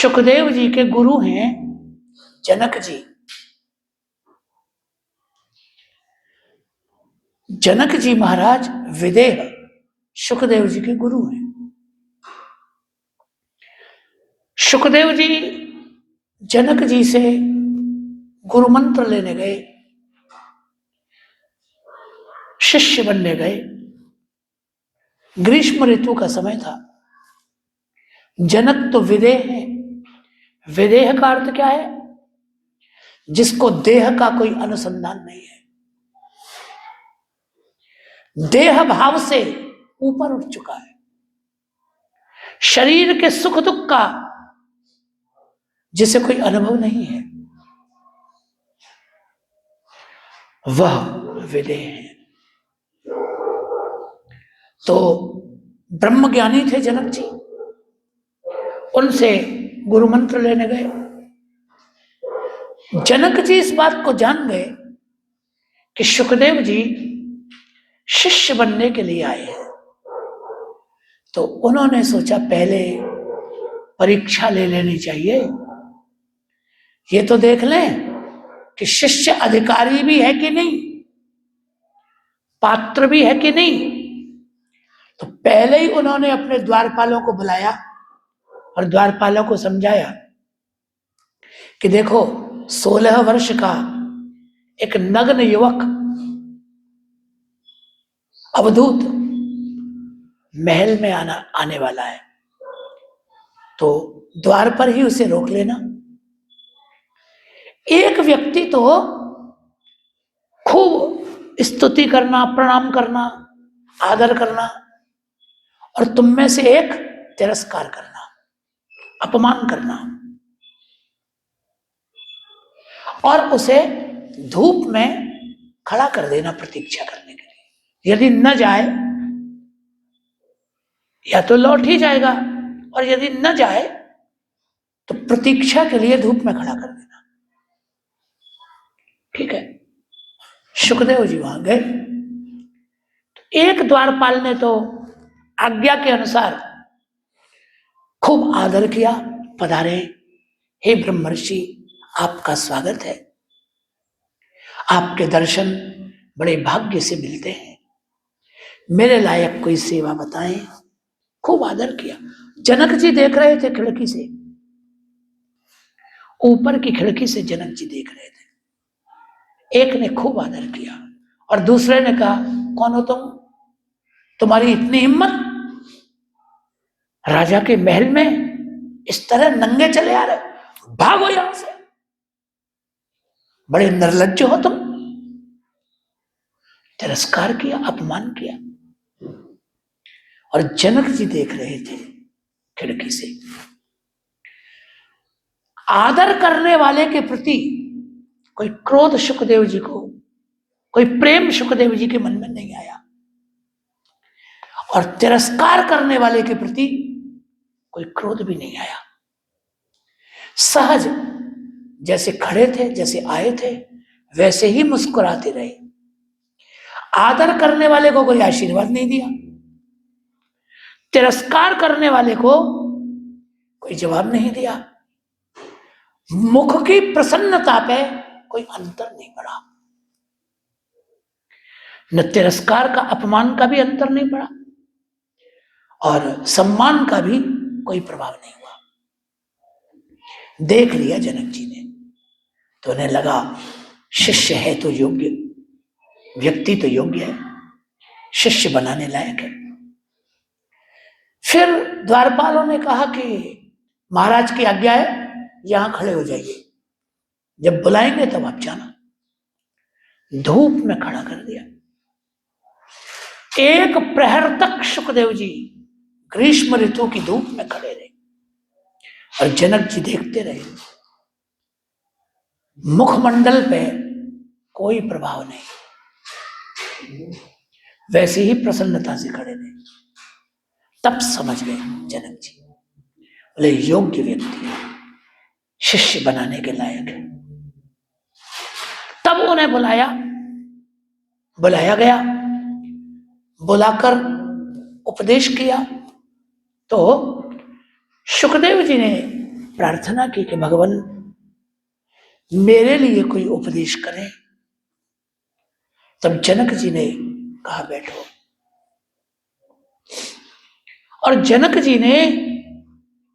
सुखदेव जी के गुरु हैं जनक जी। जनक जी महाराज विदेह सुखदेव जी के गुरु हैं। सुखदेव जी जनक जी से गुरु मंत्र लेने गए, शिष्य बनने गए। ग्रीष्म ऋतु का समय था। जनक तो विदेह है। विदेह का अर्थ क्या है? जिसको देह का कोई अनुसंधान नहीं है, देह भाव से ऊपर उठ चुका है, शरीर के सुख दुख का जिसे कोई अनुभव नहीं है, वह विदेह है। तो ब्रह्म ज्ञानी थे जनक जी, उनसे गुरु मंत्र लेने गए। जनक जी इस बात को जान गए कि सुखदेव जी शिष्य बनने के लिए आए हैं, तो उन्होंने सोचा पहले परीक्षा ले लेनी चाहिए, ये तो देख लें कि शिष्य अधिकारी भी है कि नहीं, पात्र भी है कि नहीं। तो पहले ही उन्होंने अपने द्वारपालों को बुलाया और द्वारपालों को समझाया कि देखो 16 वर्ष का एक नग्न युवक अवधूत महल में आने वाला है, तो द्वार पर ही उसे रोक लेना। एक व्यक्ति तो खूब स्तुति करना, प्रणाम करना, आदर करना, और तुम में से एक तिरस्कार करना, अपमान करना, और उसे धूप में खड़ा कर देना प्रतीक्षा करने के लिए। यदि न जाए या तो लौट ही जाएगा, और यदि न जाए तो प्रतीक्षा के लिए धूप में खड़ा कर देना। ठीक है, सुखदेव जी वहां गए। तो एक द्वारपाल ने तो आज्ञा के अनुसार खूब आदर किया। पधारे, हे ब्रह्मर्षि, आपका स्वागत है, आपके दर्शन बड़े भाग्य से मिलते हैं, मेरे लायक कोई सेवा बताएं। खूब आदर किया। जनक जी देख रहे थे खिड़की से, ऊपर की खिड़की से जनक जी देख रहे थे। एक ने खूब आदर किया और दूसरे ने कहा, कौन हो तुम? तुम्हारी इतनी हिम्मत, राजा के महल में इस तरह नंगे चले आ रहे, भागो यहां से, बड़े निर्लज्ज हो तुम। तिरस्कार किया, अपमान किया। और जनक जी देख रहे थे खिड़की से। आदर करने वाले के प्रति कोई क्रोध सुखदेव जी को, कोई प्रेम सुखदेव जी के मन में नहीं आया, और तिरस्कार करने वाले के प्रति कोई क्रोध भी नहीं आया। सहज जैसे खड़े थे, जैसे आए थे, वैसे ही मुस्कुराते रहे। आदर करने वाले को कोई आशीर्वाद नहीं दिया, तिरस्कार करने वाले को कोई जवाब नहीं दिया। मुख की प्रसन्नता पे कोई अंतर नहीं पड़ा, न तिरस्कार का, अपमान का भी अंतर नहीं पड़ा, और सम्मान का भी कोई प्रभाव नहीं हुआ। देख लिया जनक जी ने, तो उन्हें लगा शिष्य है तो योग्य, व्यक्ति तो योग्य है, शिष्य बनाने लायक है। फिर द्वारपालों ने कहा कि महाराज की आज्ञा है, यहां खड़े हो जाइए, जब बुलाएंगे तब आप जाना। धूप में खड़ा कर दिया। एक प्रहर तक सुखदेव जी ग्रीष्म ऋतु की धूप में खड़े रहे, और जनक जी देखते रहे। मुखमंडल पे कोई प्रभाव नहीं, वैसे ही प्रसन्नता से खड़े रहे। तब समझ गए जनक जी, बोले योग्य व्यक्ति है, शिष्य बनाने के लायक है। तब उन्हें बुलाया गया, बुलाकर उपदेश किया। तो सुखदेव जी ने प्रार्थना की कि भगवान मेरे लिए कोई उपदेश करें। तब जनक जी ने कहा बैठो। और जनक जी ने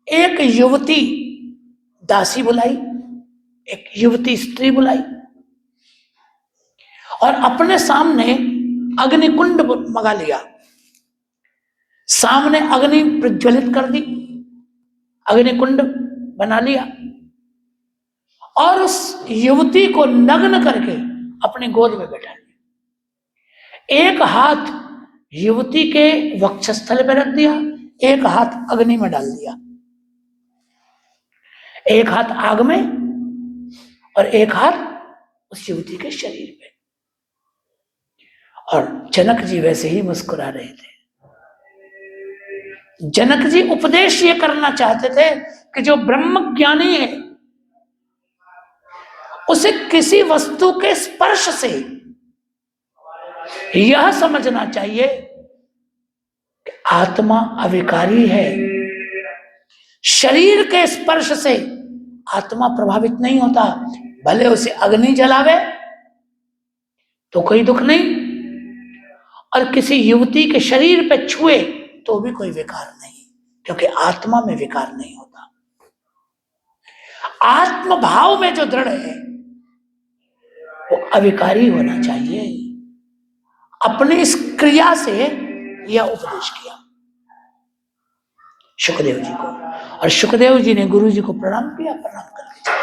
एक युवती दासी बुलाई, एक युवती स्त्री बुलाई और अपने सामने अग्निकुंड मंगा लिया। सामने अग्नि प्रज्वलित कर दी, अग्निकुंड बना लिया और उस युवती को नग्न करके अपनी गोद में बैठा लिया। एक हाथ युवती के वक्षस्थल पर रख दिया, एक हाथ अग्नि में डाल दिया, एक हाथ आग में और एक हाथ उस युवती के शरीर पे। और जनक जी वैसे ही मुस्कुरा रहे थे। जनक जी उपदेश ये करना चाहते थे कि जो ब्रह्म ज्ञानी है उसे किसी वस्तु के स्पर्श से यह समझना चाहिए कि आत्मा अविकारी है। शरीर के स्पर्श से आत्मा प्रभावित नहीं होता, भले उसे अग्नि जलावे तो कोई दुख नहीं और किसी युवती के शरीर पे छुए तो भी कोई विकार नहीं, क्योंकि आत्मा में विकार नहीं होता। आत्म भाव में जो दृढ़ है वो अविकारी होना चाहिए। अपनी इस क्रिया से यह उपदेश किया सुखदेव जी को। और सुखदेव जी ने गुरु जी को प्रणाम किया, प्रणाम करके